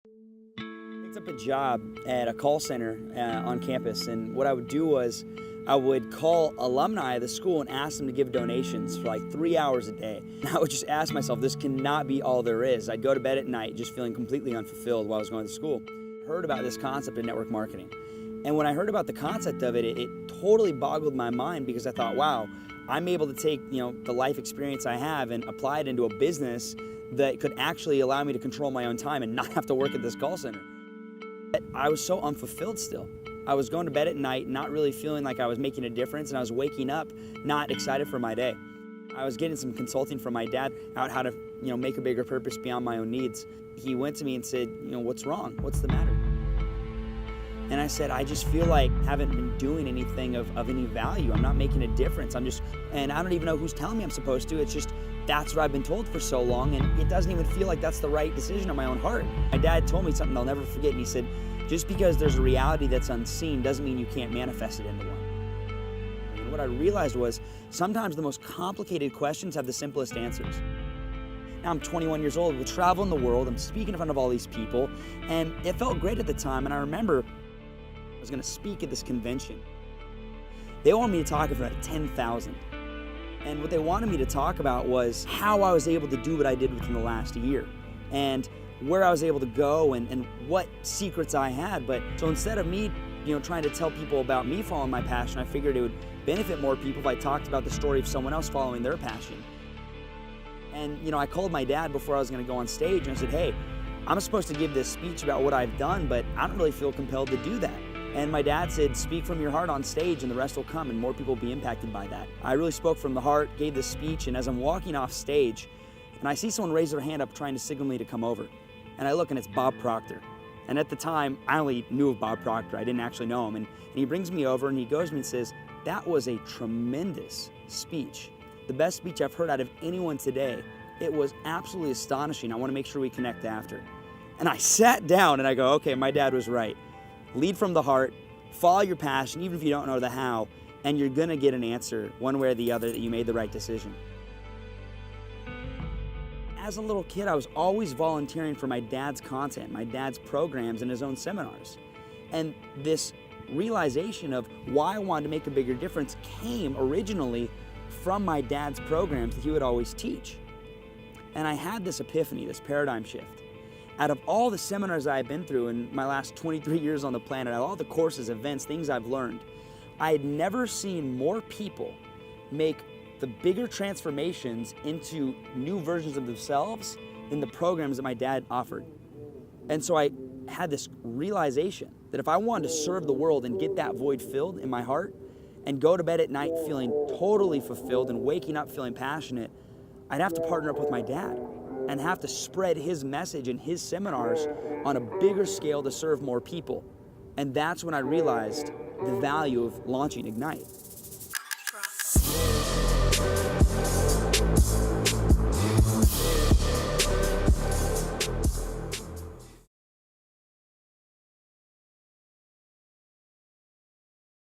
Picked up a job at a call center on campus, and what I would do was I would call alumni of the school and ask them to give donations for like 3 hours a day. And I would just ask myself, this cannot be all there is. I'd go to bed at night just feeling completely unfulfilled while I was going to school. Heard about this concept of network marketing. And when I heard about the concept of it, it totally boggled my mind, because I thought, wow, I'm able to take, the life experience I have and apply it into a business that could actually allow me to control my own time and not have to work at this call center. I was so unfulfilled still. I was going to bed at night not really feeling like I was making a difference, and I was waking up not excited for my day. I was getting some consulting from my dad out how to, make a bigger purpose beyond my own needs. He went to me and said, what's wrong? What's the matter? And I said, I just feel like I haven't been doing anything of any value. I'm not making a difference. And I don't even know who's telling me I'm supposed to. It's just, that's what I've been told for so long, and it doesn't even feel like that's the right decision on my own heart. My dad told me something I'll never forget, and he said, just because there's a reality that's unseen doesn't mean you can't manifest it into one. And what I realized was, sometimes the most complicated questions have the simplest answers. Now I'm 21 years old, we're traveling the world, I'm speaking in front of all these people, and it felt great at the time, and I remember I was gonna speak at this convention. They wanted me to talk in front of 10,000. And what they wanted me to talk about was how I was able to do what I did within the last year, and where I was able to go, and what secrets I had. But so instead of me, trying to tell people about me following my passion, I figured it would benefit more people if I talked about the story of someone else following their passion. And I called my dad before I was gonna go on stage, and I said, hey, I'm supposed to give this speech about what I've done, but I don't really feel compelled to do that. And my dad said, speak from your heart on stage and the rest will come, and more people will be impacted by that. I really spoke from the heart, gave this speech, and as I'm walking off stage, and I see someone raise their hand up trying to signal me to come over. And I look, and it's Bob Proctor. And at the time, I only knew of Bob Proctor. I didn't actually know him. And he brings me over, and he goes to me and says, that was a tremendous speech. The best speech I've heard out of anyone today. It was absolutely astonishing. I want to make sure we connect after. And I sat down and I go, okay, my dad was right. Lead from the heart, follow your passion, even if you don't know the how, and you're gonna get an answer one way or the other that you made the right decision. As a little kid, I was always volunteering for my dad's content, my dad's programs, and his own seminars. And this realization of why I wanted to make a bigger difference came originally from my dad's programs that he would always teach. And I had this epiphany, this paradigm shift. Out of all the seminars I've been through in my last 23 years on the planet, out of all the courses, events, things I've learned, I had never seen more people make the bigger transformations into new versions of themselves than the programs that my dad offered. And so I had this realization that if I wanted to serve the world and get that void filled in my heart and go to bed at night feeling totally fulfilled and waking up feeling passionate, I'd have to partner up with my dad and have to spread his message and his seminars on a bigger scale to serve more people. And that's when I realized the value of launching Ignite.